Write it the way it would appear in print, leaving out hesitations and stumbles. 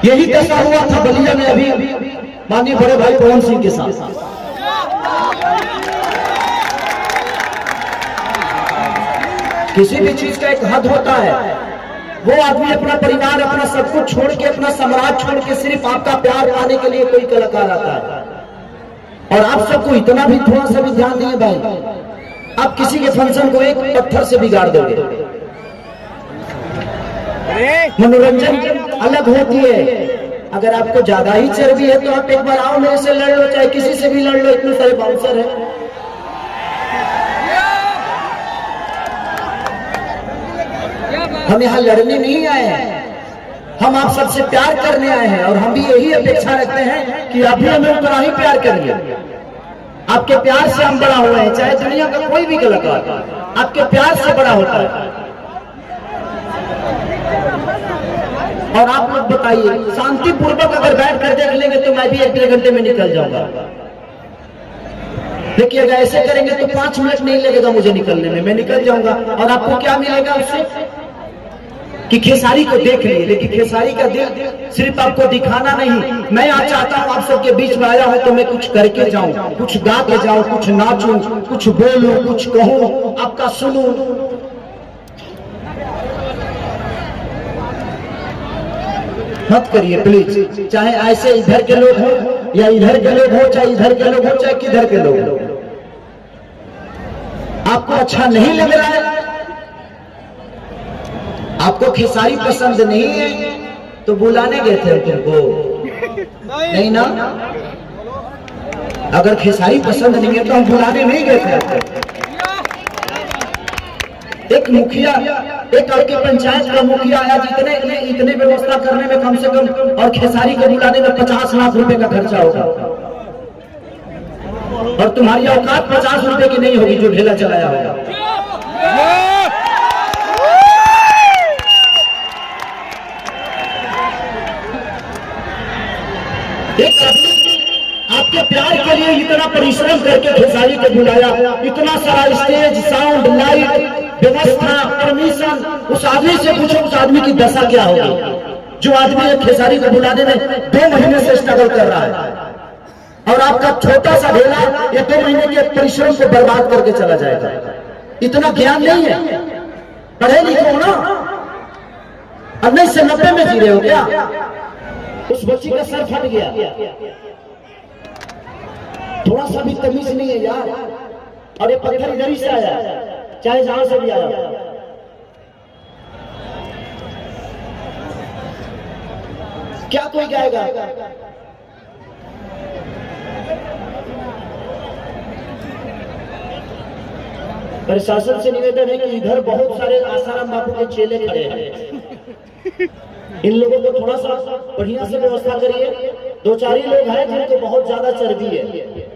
यही दशा हुआ था बलिया में अभी माननीय बड़े भाई पवन सिंह के साथ। किसी भी चीज का एक हद होता है। वो आदमी अपना परिवार, अपना सब कुछ छोड़ के, अपना साम्राज्य छोड़ के सिर्फ आपका प्यार पाने के लिए कोई कलाकार आता है। और आप सबको इतना भी थोड़ा सा भी ध्यान दिए भाई, आप किसी के फंक्शन को एक पत्थर से बिगाड़ दोगे। मनोरंजन अलग होती है। अगर आपको ज्यादा ही चर्बी है तो आप एक बार आओ, मेरे से लड़ लो, चाहे किसी से भी लड़ लो, इतने सारे बाउंसर है। हम यहाँ लड़ने नहीं आए हैं, हम आप सबसे प्यार करने आए हैं। और हम भी यही अपेक्षा रखते हैं कि आप भी हमें उतना ही प्यार करिए। आपके प्यार से हम बड़ा हुए हैं, चाहे दुनिया का कोई भी कलाकार आपके प्यार से बड़ा होता है। और आप लोग बताइए, शांतिपूर्वक अगर बैठ कर देख लेंगे तो मैं भी 1-1.5 घंटे में निकल जाऊंगा। देखिए अगर ऐसे करेंगे तो 5 मिनट नहीं लगेगा मुझे निकलने में, मैं निकल जाऊंगा। और आपको क्या मिलेगा उससे कि खेसारी को देख लिए, लेकिन खेसारी का दिल सिर्फ आपको दिखाना नहीं। मैं आज चाहता हूं आप सबके बीच में आया हूं तो मैं कुछ करके जाऊं, कुछ गा के जाऊं, कुछ नाचूं, कुछ बोलूं, कुछ कहूं, आपका सुनूं। मत करिए प्लीज, चाहे ऐसे इधर के लोग हो या इधर के लोग हो, चाहे इधर के लोग हो चाहे किधर के लोग हो। आपको अच्छा नहीं लग रहा है, आपको खेसारी पसंद नहीं है तो बुलाने गए थे तुमको, नहीं ना? अगर खेसारी पसंद नहीं है तो हम बुलाने नहीं गए थे आपको। एक मुखिया, एक आपके पंचायत का मुखिया आया, इतने व्यवस्था करने में कम से कम, और खेसारी को बुलाने में 50 लाख रुपए का खर्चा होगा। और तुम्हारी औकात 50 रुपए की नहीं होगी जो ढेला चलाया होगा। एक आपके प्यार के लिए इतना परिश्रम करके खेसारी को बुलाया, इतना सारा स्टेज, साउंड, लाइट, व्यवस्था, परमिशन। उस आदमी से पूछो उस आदमी की दशा क्या होगी जो आदमी खेसारी को बुलाने में 2 महीने से स्ट्रगल कर रहा है। और आपका छोटा सा ढेला ये 2 महीने के परिश्रम को बर्बाद करके चला जाएगा। इतना ज्ञान नहीं है, पढ़े लिखे हो ना? 19 से 90 में जी रहे हो क्या? उस बच्ची का सर फट गया, थोड़ा सा भी तमीज नहीं है यार। और ये पत्थर इधर ही से आया, चाहे जहां से भी आया। क्या कोई गाएगा? प्रशासन से निवेदन है कि इधर बहुत सारे आसाराम बापू के चेले खड़े हैं, इन लोगों को थोड़ा सा बढ़िया से व्यवस्था करिए। 2-4 ही लोग हैं जिनको बहुत ज्यादा चर्बी है।